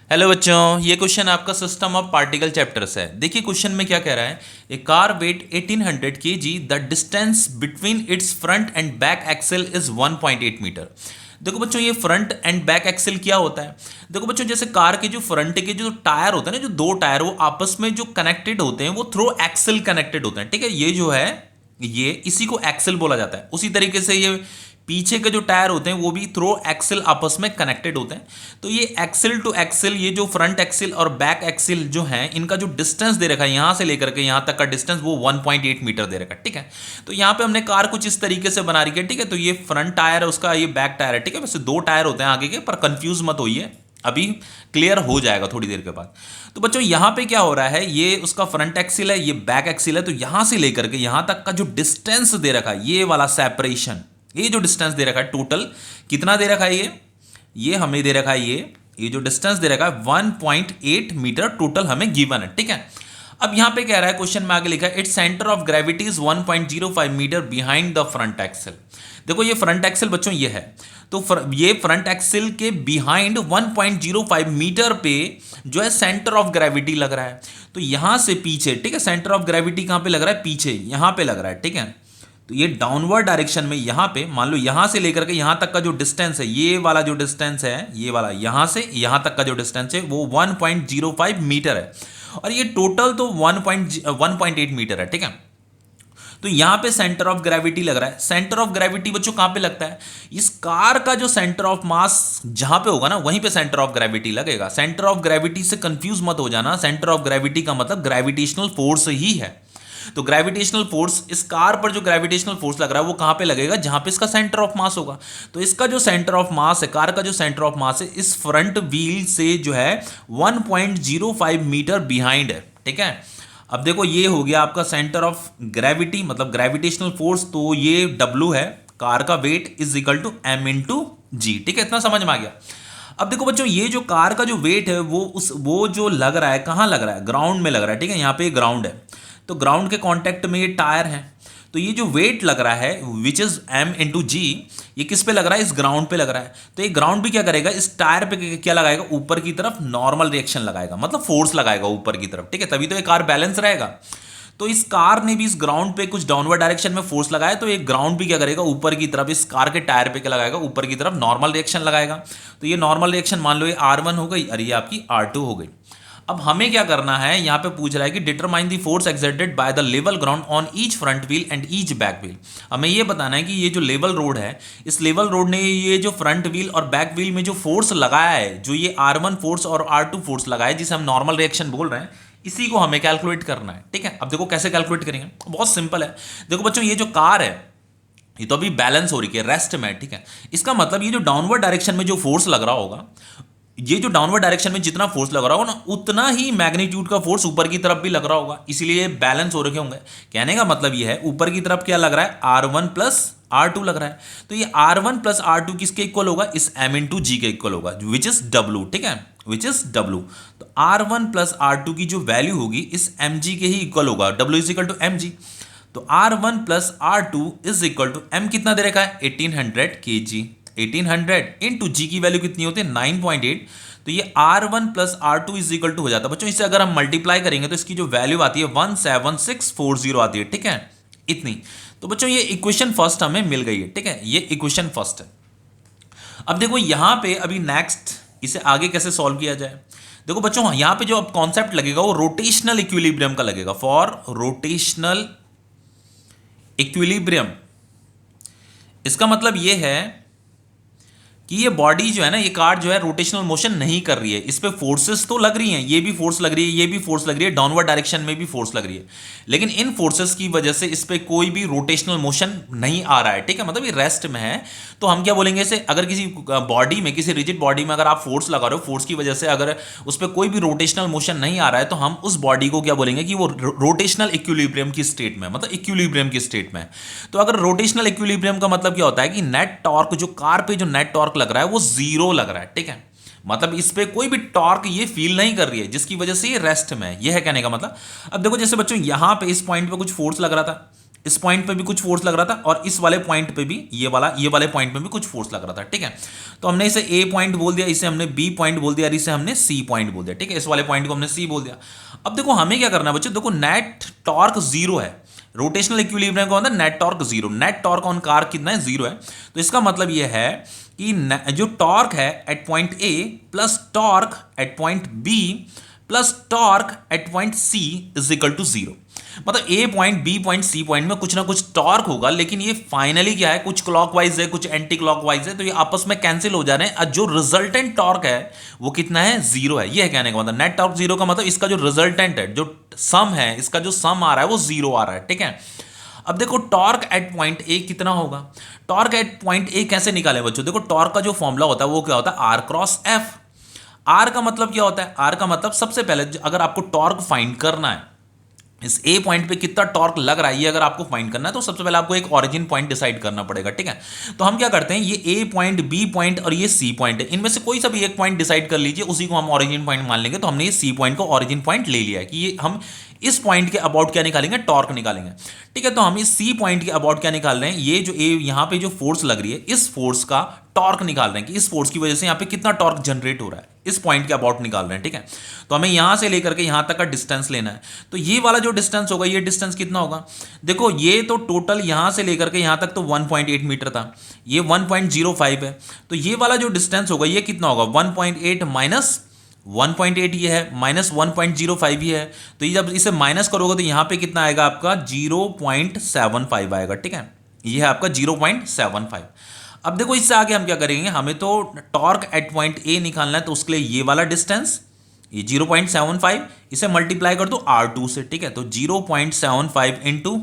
Hello बच्चों, ये question आपका सिस्टम ऑफ पार्टिकल चैप्टर से है। देखिए क्वेश्चन में क्या कह रहा है। A car weight 1800 kg, the distance between its front and back axle is 1.8 metre. देखो बच्चों, ये फ्रंट एंड बैक एक्सेल क्या होता है। देखो बच्चों, जैसे कार के जो फ्रंट के जो टायर होते हैं ना, जो दो टायर वो आपस में जो कनेक्टेड होते हैं वो थ्रू एक्सेल कनेक्टेड होते हैं। ठीक है, ये जो है ये इसी को एक्सेल बोला जाता है। उसी तरीके से ये पीछे के जो टायर होते हैं वो भी थ्रो एक्सेल आपस में कनेक्टेड होते हैं। तो ये एक्सेल टू एक्सेल, ये जो फ्रंट एक्सेल और बैक एक्सेल जो है, इनका जो डिस्टेंस दे रखा है यहां से लेकर के यहां तक का डिस्टेंस वो 1.8 मीटर दे रखा है। ठीक है, तो यहां पे हमने कार कुछ इस तरीके से बना रही है। ठीक है, तो ये फ्रंट टायर है उसका, ये बैक टायर है। ठीक है, वैसे दो टायर होते हैं आगे के, पर कंफ्यूज मत होइए, अभी क्लियर हो जाएगा थोड़ी देर के बाद। तो बच्चों यहां पे क्या हो रहा है, ये उसका फ्रंट एक्सिल है, ये बैक एक्सिल है। तो यहां से लेकर के यहां तक का जो डिस्टेंस दे रखा है, ये वाला सेपरेशन, ये जो डिस्टेंस दे रखा है टोटल कितना दे रखा है, ये हमें दे रखा है, ये जो डिस्टेंस दे रखा है 1.8 मीटर टोटल हमें गिवन है। ठीक है, अब यहां पे कह रहा है, क्वेश्चन में आगे लिखा है it's centre of gravity is 1.05 metre behind the front axle. देखो ये फ्रंट एक्सेल बच्चों ये है, तो ये फ्रंट एक्सेल के बिहाइंड 1.05 मीटर पे जो है सेंटर ऑफ ग्रेविटी लग रहा है। तो यहां से पीछे, ठीक है, सेंटर ऑफ ग्रेविटी कहां पे लग रहा है, पीछे यहां पे लग रहा है। ठीक है, तो ये डाउनवर्ड डायरेक्शन में यहां पे मान लो यहां से लेकर के यहां तक का जो डिस्टेंस है, ये वाला जो डिस्टेंस है, ये वाला यहां से यहां तक का जो डिस्टेंस है वो 1.05 मीटर है, और ये टोटल तो 1.8 मीटर है। ठीक है, तो यहां पे सेंटर ऑफ ग्रेविटी लग रहा है। सेंटर ऑफ ग्रेविटी बच्चों कहां पे लगता है, इस कार का जो सेंटर ऑफ मास जहां पे होगा ना वहीं पे सेंटर ऑफ ग्रेविटी लगेगा। सेंटर ऑफ ग्रेविटी से कंफ्यूज मत हो जाना, सेंटर ऑफ ग्रेविटी का मतलब ग्रेविटेशनल फोर्स ही है। तो ग्रेविटेशनल फोर्स, इस कार पर जो ग्रेविटेशनल फोर्स लग रहा है वो कहां पे लगेगा, जहां पे इसका सेंटर ऑफ मास होगा। तो इसका जो सेंटर ऑफ मास है, कार का जो सेंटर ऑफ मास है, इस फ्रंट व्हील से जो है 1.05 मीटर बिहाइंड है। ठीक है, अब देखो ये हो गया आपका सेंटर ऑफ ग्रेविटी, मतलब ग्रेविटेशनल फोर्स, तो ये W है, कार का weight is equal to M into G. ठीक है, इतना समझ में आ गया। अब देखो बच्चों, ये जो कार का जो वेट है वो जो लग रहा है, कहां लग रहा है, ग्राउंड में लग रहा है। ठीक है, यहां पे ग्राउंड है, तो ग्राउंड के कांटेक्ट में ये टायर है। तो ये जो वेट लग रहा है विच इज M इंटू जी, ये किस पे लग रहा है, इस ग्राउंड पे लग रहा है। तो ये ग्राउंड भी क्या करेगा, इस टायर पे क्या लगाएगा, ऊपर की तरफ नॉर्मल रिएक्शन लगाएगा, मतलब फोर्स लगाएगा ऊपर की तरफ। ठीक है, तभी तो ये कार बैलेंस रहेगा। तो इस कार ने भी इस ग्राउंड पे कुछ डाउनवर्ड डायरेक्शन में फोर्स लगाया, तो ये ग्राउंड भी क्या करेगा, ऊपर की तरफ इस कार के टायर पे क्या लगाएगा, ऊपर की तरफ नॉर्मल रिएक्शन लगाएगा। तो ये नॉर्मल रिएक्शन मान लो ये R1 हो गई और ये आपकी R2 हो गई। अब हमें क्या करना है, यहां पे पूछ रहा है कि determine the force exerted by the level ground on each front wheel and each back wheel. हमें ये बताना है कि ये जो लेवल रोड है, इस लेवल रोड ने ये जो फ्रंट व्हील और बैक व्हील में जो फोर्स लगाया है, जो ये R1 फोर्स और R2 फोर्स लगाया है, जिसे हम नॉर्मल रिएक्शन बोल रहे हैं, इसी को हमें कैलकुलेट करना है। ठीक है, अब देखो कैसे कैलकुलेट करेंगे, बहुत सिंपल है। देखो बच्चों, ये जो कार है ये तो अभी बैलेंस हो रही है, रेस्ट में। ठीक है, इसका मतलब ये जो डाउनवर्ड डायरेक्शन में जो फोर्स लग रहा होगा, ये जो डाउनवर्ड डायरेक्शन में जितना फोर्स लग रहा होगा ना, उतना ही मैग्नीट्यूड का फोर्स ऊपर की तरफ भी लग रहा होगा, इसीलिए बैलेंस हो रखे होंगे। कहने का मतलब ये है, ऊपर की तरफ क्या लग रहा है, R1 प्लस R2 लग रहा है। तो ये R1 प्लस R2 किसके इक्वल होगा, इस M इंटू जी के इक्वल होगा, विच इज W। ठीक है, विच इज W। तो R1 प्लस R2 की जो वैल्यू होगी इस mg के ही इक्वल होगा, W is equal to mg। तो R1 plus R2 is equal to M कितना दे रखा है, 1800 kg। 1800 इंटू जी की वैल्यू कितनी होती है, 9.8। तो ये R1 plus R2 is equal to हो जाता है बच्चों, इसे अगर हम मल्टीप्लाई करेंगे तो इसकी जो वैल्यू आती है 17640 आती है। ठीक है, इतनी। तो बच्चों ये इक्वेशन फर्स्ट हमें मिल गई है। ठीक है, ये इक्वेशन फर्स्ट है। अब देखो यहां पे अभी नेक्स्ट इसे आगे कैसे सॉल्व किया जाए। देखो बच्चों, यहां पे जो अब कॉन्सेप्ट लगेगा वो रोटेशनल इक्विलिब्रियम का लगेगा। फॉर रोटेशनल इक्विलिब्रियम, इसका मतलब ये है कि ये बॉडी जो है ना, ये कार जो है रोटेशनल मोशन नहीं कर रही है, इस पे फोर्सेस तो लग रही हैं, ये भी फोर्स लग रही है, ये भी फोर्स लग रही है, डाउनवर्ड डायरेक्शन में भी फोर्स लग रही है, लेकिन इन फोर्सेस की वजह से इस पे कोई भी रोटेशनल मोशन नहीं आ रहा है। ठीक है, मतलब ये रेस्ट में है। तो हम क्या बोलेंगे इसे, अगर किसी बॉडी में, किसी रिजिड बॉडी में अगर आप फोर्स लगा रहे हो, फोर्स की वजह से अगर उस पर कोई भी रोटेशनल मोशन नहीं आ रहा है, तो हम उस बॉडी को क्या बोलेंगे कि वो रोटेशनल इक्विलिब्रियम की स्टेट में, मतलब इक्विलिब्रियम की स्टेट में। तो अगर रोटेशनल इक्विलिब्रियम का मतलब क्या होता है कि नेट टॉर्क, जो कार पे जो नेट टॉर्क लग रहा है वो जीरो लग रहा है। ठीक है, मतलब इस पे कोई भी टॉर्क ये फील नहीं कर रही है, जिसकी वजह से ये रेस्ट में है, ये है कहने का मतलब। अब देखो जैसे बच्चों यहां पे इस पॉइंट पे कुछ फोर्स लग रहा था, इस पॉइंट पे भी कुछ फोर्स लग रहा था और इस वाले पॉइंट पे भी ये वाले पॉइंट पे भी कुछ फोर्स लग रहा था, ठीक है। तो हमने इसे ए पॉइंट बोल दिया, इसे हमने बी पॉइंट बोल दिया और इसे हमने सी पॉइंट बोल दिया, ठीक है। इस वाले पॉइंट को हमने सी बोल दिया। अब देखो हमें क्या करना है बच्चों, देखो नेट टॉर्क जीरो है, रोटेशनल इक्विलिब्रियम का होता है net torque zero, net torque on car कितना है, जीरो है। तो इसका मतलब ये है कि जो टॉर्क है at point A plus torque at point B plus torque at point C is equal to zero. मतलब A point B point C point में कुछ ना कुछ टॉर्क होगा, लेकिन ये फाइनली क्या है, कुछ क्लॉकवाइज है कुछ एंटी क्लॉकवाइज है, तो ये आपस में कैंसिल हो जा रहे हैं और जो रिजल्टेंट टॉर्क है वो कितना है, जीरो है। ये है कहने का मतलब, नेट टॉर्क जीरो का मतलब इसका जो रिजल्टेंट है, जो सम है, इसका जो सम आ रहा है वो जीरो आ रहा है, ठीक है। अब देखो टॉर्क एट पॉइंट ए कितना होगा, टॉर्क एट पॉइंट ए कैसे निकाले बच्चों, देखो टॉर्क का जो फॉर्मूला होता है वो क्या होता है, आर क्रॉस एफ। आर का मतलब क्या होता है, आर का मतलब सबसे पहले अगर आपको टॉर्क फाइंड करना है, इस ए पॉइंट पे कितना टॉर्क लग रहा है ये अगर आपको फाइंड करना है, तो सबसे पहले आपको एक ओरिजिन पॉइंट डिसाइड करना पड़ेगा, ठीक है। तो हम क्या करते हैं, ये ए पॉइंट बी पॉइंट और ये सी पॉइंट है, इनमें से कोई सा भी एक पॉइंट डिसाइड कर लीजिए, उसी को हम ओरिजिन पॉइंट मान लेंगे। तो हमने ये सी पॉइंट को ओरिजिन पॉइंट ले लिया है कि ये हम इस पॉइंट के अबाउट क्या निकालेंगे, टॉर्क निकालेंगे, ठीक है। तो हम इस सी पॉइंट के अबाउट क्या निकाल रहे हैं, ये जो ए यहां पे जो फोर्स लग रही है, इस फोर्स का टॉर्क निकाल रहे हैं कि इस फोर्स की वजह से यहां पे कितना टॉर्क जनरेट हो रहा है, इस पॉइंट के अबाउट निकाल रहे हैं, ठीक है। तो हमें यहां से लेकर के यहां तक का डिस्टेंस लेना है। तो ये वाला जो डिस्टेंस होगा, ये डिस्टेंस कितना होगा, देखो ये तो टोटल यहां से लेकर के यहां तक तो 1.8 मीटर था, ये 1.05 है। तो ये वाला जो डिस्टेंस होगा ये कितना होगा, 1.8 माइनस 1.8 ये है, माइनस 1.05 ये है। तो ये जब इसे माइनस करोगे तो यहां पे कितना आएगा आपका 0.75 आएगा, ठीक है। ये है आपका 0.75। अब देखो इससे आगे हम क्या करेंगे, हमें तो टॉर्क एट पॉइंट ए निकालना है, तो उसके लिए ये वाला डिस्टेंस, ये 0.75, इसे मल्टीप्लाई कर दो R2 से, ठीक है। तो 0.75 इंटू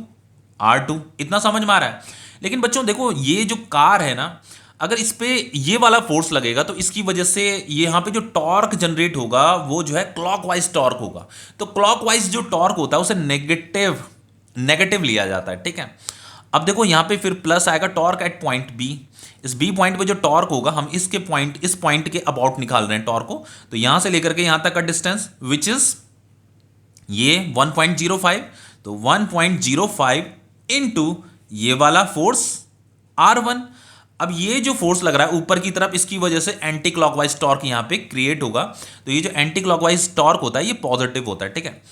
R2, इतना समझ में आ रहा है। लेकिन बच्चों देखो ये जो कार है ना, अगर इस पे ये वाला फोर्स लगेगा तो इसकी वजह से ये यहाँ पे जो टॉर्क जनरेट होगा वो जो है क्लॉकवाइज टॉर्क होगा। तो क्लॉकवाइज जो टॉर्क होता है उसे नेगेटिव लिया जाता है, ठीक है। अब देखो यहाँ पे फिर प्लस आएगा टॉर्क एट पॉइंट बी, इस बी पॉइंट पे जो टॉर्क होगा, हम इस पॉइंट के अबाउट निकाल रहे हैं टॉर्क को। तो यहां से लेकर के यहां तक का डिस्टेंस विच इज ये 1.05, तो 1.05 इंटू ये वाला फोर्स R1। अब ये जो फोर्स लग रहा है ऊपर की तरफ, इसकी वजह से एंटी क्लॉकवाइज टॉर्क यहां पे क्रिएट होगा। तो ये जो एंटी क्लॉकवाइज टॉर्क होता है ये पॉजिटिव होता है, ठीक है।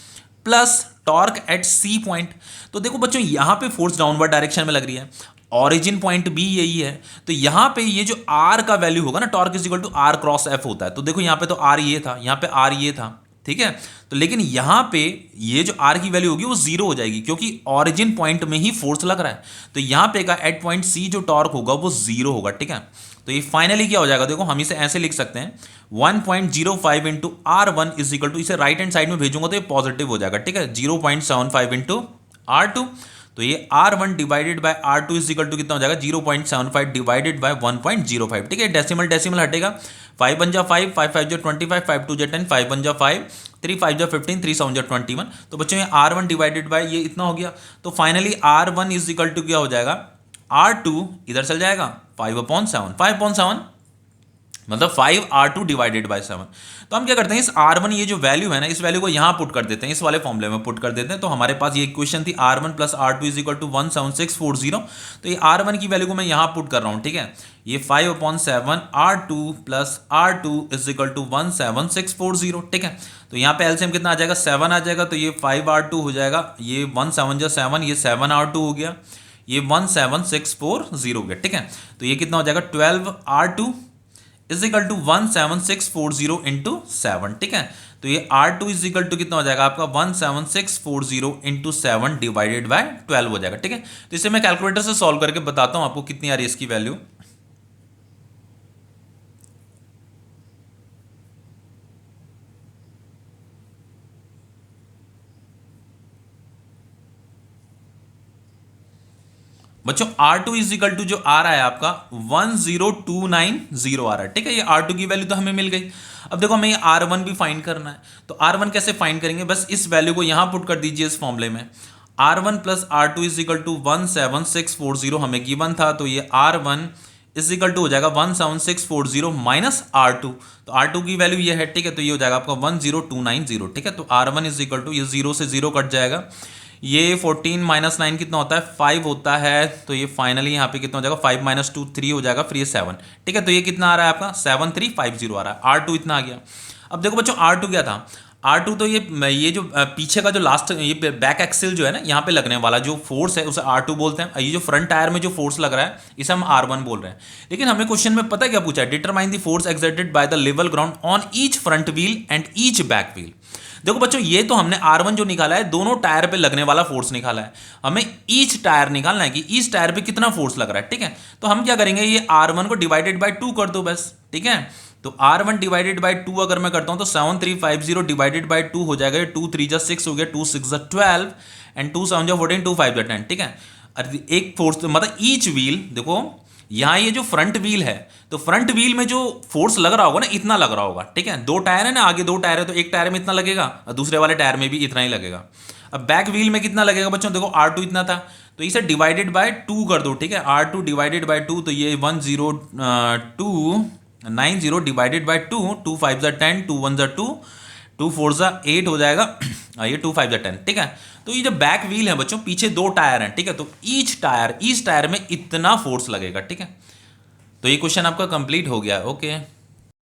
Plus torque at C point, तो देखो बच्चों यहां पे फोर्स डाउनवर्ड डायरेक्शन में लग रही है, ऑरिजिन पॉइंट भी यही है। तो यहां पे ये जो आर का वैल्यू होगा ना, torque is equal to R cross F होता है। तो देखो यहां पे तो आर ये था, यहां पे आर ये था, ठीक है। तो लेकिन यहां पे ये जो आर की वैल्यू होगी वो जीरो हो जाएगी, क्योंकि ऑरिजिन पॉइंट में ही फोर्स लग रहा है। तो यहां पे का एट पॉइंट सी जो टॉर्क होगा वो जीरो होगा, ठीक है। तो ये फाइनली क्या हो जाएगा, देखो हम इसे ऐसे लिख सकते हैं 1.05 into R1 is equal to, इसे राइट हैंड साइड में भेजूंगा तो ये पॉजिटिव हो जाएगा, ठीक है, 0.75 इंटू R2। तो ये R1 divided by R2 is equal to कितना हो जाएगा, 0.75 डिवाइडेड बाय 1.05, ठीक है। डेसिमल हटेगा, 5 1 जा 5, 5 5 जा 25, 5 2 जा 10, 5 1 जा 5, 3 5 जा 15, 3 7 जा 21। तो बच्चों ये R1 डिवाइडेड बाय ये इतना हो गया। तो finally R1 is equal to क्या हो जाएगा, R2 इधर चल जाएगा 5/7, 5/7 मतलब 5R2 डिवाइडेड बाय 7। तो हम क्या करते हैं, इस R1 ये जो वैल्यू है ना, इस वैल्यू को यहां पुट कर देते हैं, इस वाले फॉर्मूले में पुट कर देते हैं। तो हमारे पास ये इक्वेशन थी R1 plus R2 is equal to 17640। तो ये R1 की वैल्यू को मैं यहां पुट कर रहा हूं, ठीक है। ये 5/7 R2 plus R2 is equal to 17640, ठीक है। तो यहाँ पे एलसीएम कितना आ जाएगा, 7 आ जाएगा। तो ये 5R2 हो जाएगा, ये 1 7 जा 7, ये 7R2 हो गया, ये 17640 हो गया, ठीक है। तो ये कितना हो जाएगा, 12R2 is equal to 17640 into 7, ठीक है। तो ये R2 इज इक्वल टू कितना हो जाएगा आपका 17640 इंटू 7 डिवाइडेड बाय 12 हो जाएगा, ठीक है। तो इसे मैं कैलकुलेटर से सॉल्व करके बताता हूं आपको कितनी आ रही है इसकी वैल्यू। बच्चों R2 इज इक्वल टू जो आ रहा है आपका 10290 आ रहा है, ठीक है। ये R2 की वैल्यू तो हमें मिल गई। अब देखो हमें ये R1 भी फाइंड करना है। तो R1 कैसे फाइंड करेंगे, बस इस वैल्यू को यहां पुट कर दीजिए इस फॉर्मूले में। R1 plus R2 is equal to 17640 हमें गिवन था। तो ये R1 इज इक्वल टू हो जाएगा 17640 माइनस R2। तो R2 की वैल्यू ये है, ठीक है। तो ये हो जाएगा आपका 10290, ठीक है। तो R1 इज इक्वल टू, ये 0 से 0 कट जाएगा, ये 14 माइनस 9 कितना होता है 5 होता है, तो ये फाइनली यहाँ पे कितना हो जाएगा 5 माइनस 2 3 हो जाएगा, फिर ये 7, ठीक है। तो ये कितना आ रहा है आपका 7350 आ रहा है। R2 इतना आ गया। अब देखो बच्चों R2 क्या था, R2 तो ये जो पीछे का जो लास्ट ये बैक एक्सिल जो है ना यहाँ पे लगने वाला जो फोर्स है उसे R2 बोलते हैं। ये जो फ्रंट टायर में जो फोर्स लग रहा है इसे हम R1 बोल रहे हैं। लेकिन हमें क्वेश्चन में पता क्या पूछा है, determine the force exerted by the level ground on each front wheel and each back wheel. देखो बच्चों ये तो हमने R1 जो निकाला है दोनों टायर पे लगने वाला फोर्स निकाला है, हमें ईच टायर निकालना है कि ईच टायर पे कितना फोर्स लग रहा है, ठीक है। तो हम क्या करेंगे, ये R1 को डिवाइडेड बाय 2 कर दो बस, ठीक है। तो R1 डिवाइडेड बाय 2 अगर मैं करता हूं तो 7350 डिवाइडेड बाय 2 हो जाएगा, 2 3 जा 6 हो गया, 2 6 जा 12 एंड 2 7 जा 14, 2 5 जा 10, ठीक है। एक फोर्स मतलब ईच व्हील, देखो यहाँ ये जो फ्रंट व्हील है तो फ्रंट व्हील में जो फोर्स लग रहा होगा ना इतना लग रहा होगा, ठीक है। दो टायर है ना, आगे दो टायर है तो एक टायर में इतना लगेगा और दूसरे वाले टायर में भी इतना ही लगेगा। अब बैक व्हील में कितना लगेगा बच्चों, देखो R2 इतना था तो इसे डिवाइडेड बाय 2 कर दो, ठीक है। R2 डिवाइडेड बाय 2 तो ये 1090 डिवाइडेड बाय 2, 2 5 जा 10, 2 1 जा 2, 2 4 जा 8 हो जाएगा, ये 2 5 जा 10, ठीक है। तो ये जो बैक व्हील है बच्चों पीछे दो टायर हैं, ठीक है। तो ईच टायर में इतना फोर्स लगेगा, ठीक है। तो ये क्वेश्चन आपका कंप्लीट हो गया, ओके।